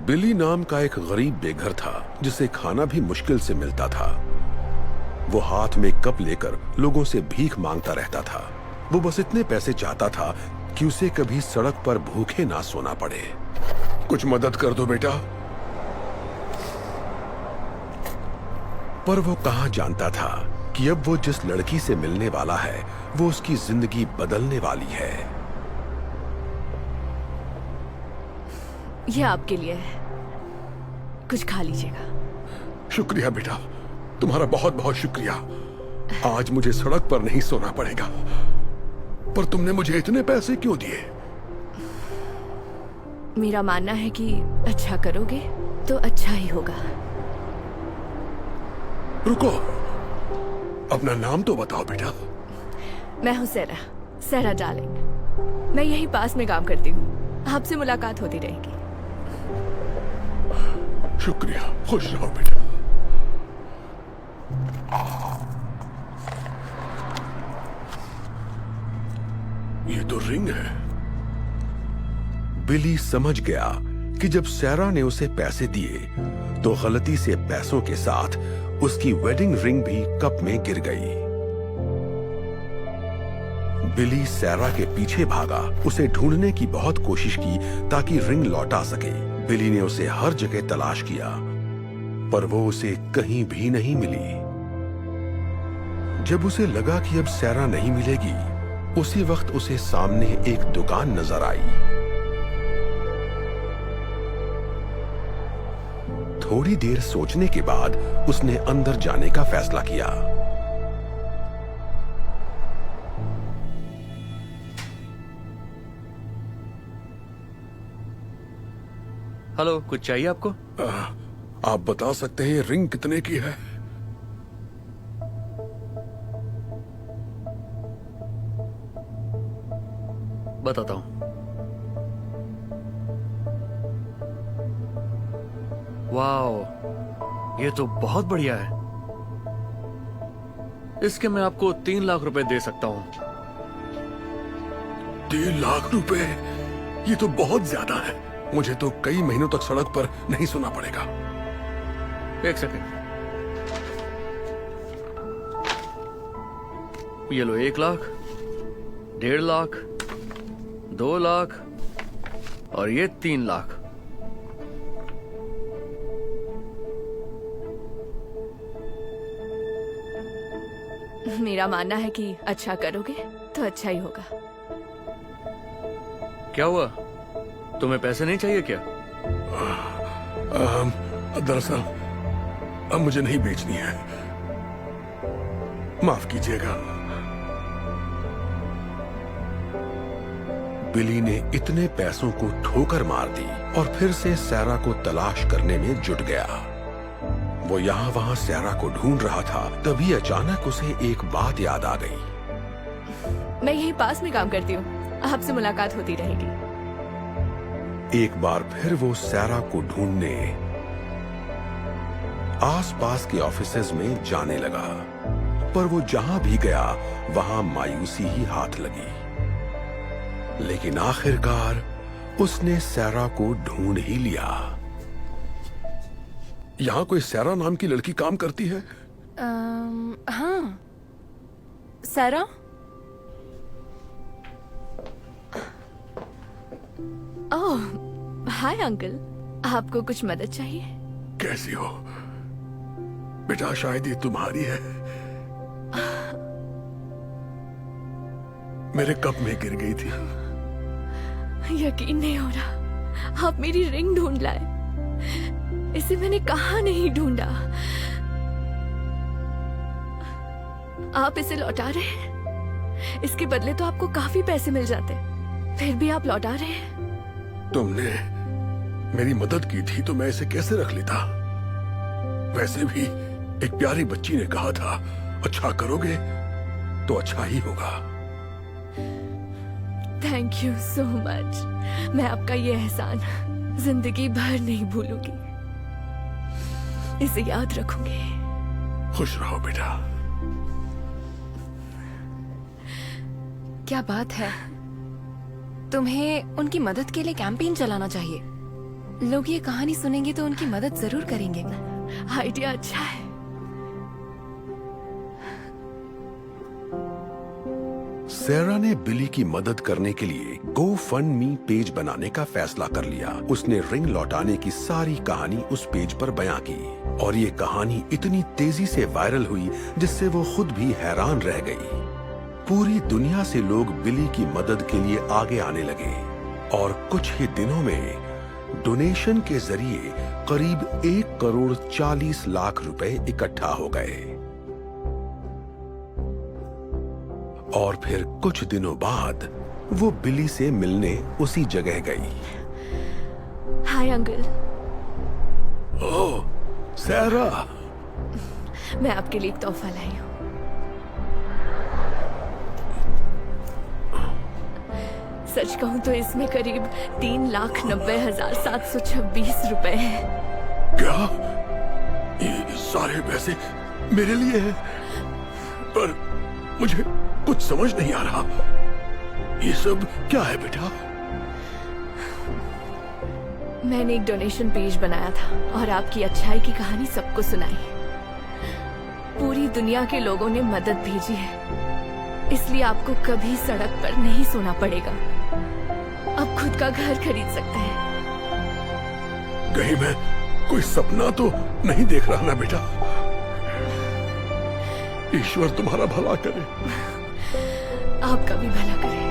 बिली नाम का एक गरीब बेघर था जिसे खाना भी मुश्किल से मिलता था। वो हाथ में कप लेकर लोगों से भीख मांगता रहता था। वो बस इतने पैसे चाहता था कि उसे कभी सड़क पर भूखे ना सोना पड़े। कुछ मदद कर दो बेटा। पर वो कहां जानता था कि अब वो जिस लड़की से मिलने वाला है वो उसकी जिंदगी बदलने वाली है। ये आपके लिए है, कुछ खा लीजिएगा। शुक्रिया बेटा, तुम्हारा बहुत बहुत शुक्रिया। आज मुझे सड़क पर नहीं सोना पड़ेगा। पर तुमने मुझे इतने पैसे क्यों दिए? मेरा मानना है कि अच्छा करोगे तो अच्छा ही होगा। रुको, अपना नाम तो बताओ बेटा। मैं हूँ सेरा डार्लिंग। मैं यही पास में काम करती हूँ। आपसे मुलाकात होती रहेगी। शुक्रिया, खुश रहो बेटा। ये तो रिंग है। बिली समझ गया कि जब सैरा ने उसे पैसे दिए तो गलती से पैसों के साथ उसकी वेडिंग रिंग भी कप में गिर गई। बिली सैरा के पीछे भागा, उसे ढूंढने की बहुत कोशिश की ताकि रिंग लौटा सके। बिली ने उसे हर जगह तलाश किया पर वो उसे कहीं भी नहीं मिली। जब उसे लगा कि अब सैरा नहीं मिलेगी, उसी वक्त उसे सामने एक दुकान नजर आई। थोड़ी देर सोचने के बाद उसने अंदर जाने का फैसला किया। हेलो, कुछ चाहिए आपको? आप बता सकते हैं ये रिंग कितने की है? बताता हूं। वाओ, ये तो बहुत बढ़िया है। इसके मैं आपको 3 लाख रुपए दे सकता हूं। 3 लाख रुपए? ये तो बहुत ज्यादा है। मुझे तो कई महीनों तक सड़क पर नहीं सोना पड़ेगा। एक सेकंड, ये लो। 1 लाख, 1.5 लाख, 2 लाख और ये 3 लाख। मेरा मानना है कि अच्छा करोगे तो अच्छा ही होगा। क्या हुआ, तुम्हें पैसे नहीं चाहिए क्या? दरअसल अब मुझे नहीं बेचनी है, माफ कीजिएगा। बिली ने इतने पैसों को ठोकर मार दी और फिर से सैरा को तलाश करने में जुट गया। वो यहाँ वहाँ सैरा को ढूंढ रहा था, तभी अचानक उसे एक बात याद आ गई। मैं यही पास में काम करती हूँ, आपसे मुलाकात होती रहेगी। एक बार फिर वो सैरा को ढूंढने आसपास के ऑफिसेज में जाने लगा, पर वो जहां भी गया वहां मायूसी ही हाथ लगी। लेकिन आखिरकार उसने सैरा को ढूंढ ही लिया। यहां कोई सैरा नाम की लड़की काम करती है? हाँ, सेरा। ओह, हाय अंकल, आपको कुछ मदद चाहिए? कैसी हो बेटा? शायद ये तुम्हारी है। मेरे कप में गिर गई थी। यकीन नहीं हो रहा, आप मेरी रिंग ढूंढ लाए। इसे मैंने कहाँ नहीं ढूंढा। आप इसे लौटा रहे हैं? इसके बदले तो आपको काफी पैसे मिल जाते, फिर भी आप लौटा रहे हैं। तुमने मेरी मदद की थी तो मैं इसे कैसे रख लेता? वैसे भी एक प्यारी बच्ची ने कहा था, अच्छा करोगे तो अच्छा ही होगा। Thank you so much. मैं आपका ये एहसान जिंदगी भर नहीं भूलूंगी, इसे याद रखूंगी। खुश रहो बेटा। क्या बात है, तुम्हें उनकी मदद के लिए कैंपेन चलाना चाहिए। लोग ये कहानी सुनेंगे तो उनकी मदद जरूर करेंगे। आइडिया अच्छा है। सैरा ने बिली की मदद करने के लिए GoFundMe पेज बनाने का फैसला कर लिया। उसने रिंग लौटाने की सारी कहानी उस पेज पर बयां की और ये कहानी इतनी तेजी से वायरल हुई जिससे वो खुद भी हैरान रह गई। पूरी दुनिया से लोग बिली की मदद के लिए आगे आने लगे और कुछ ही दिनों में डोनेशन के जरिए करीब 1,40,00,000 रुपए इकट्ठा हो गए। और फिर कुछ दिनों बाद वो बिली से मिलने उसी जगह गई। Hi uncle. ओह, सैरा। मैं आपके लिए एक तोहफा लाई हूँ। सच कहूँ तो इसमें करीब 3,90,726 रुपए हैं। क्या? ये सारे पैसे मेरे लिए हैं? पर मुझे कुछ समझ नहीं आ रहा। ये सब क्या है बेटा? मैंने एक डोनेशन पेज बनाया था और आपकी अच्छाई की कहानी सबको सुनाई। पूरी दुनिया के लोगों ने मदद भेजी है, इसलिए आपको कभी सड़क पर नहीं सोना पड़ेगा। अब खुद का घर खरीद सकते हैं। कहीं मैं कोई सपना तो नहीं देख रहा ना बेटा? ईश्वर तुम्हारा भला करे। आपका भी भला करे।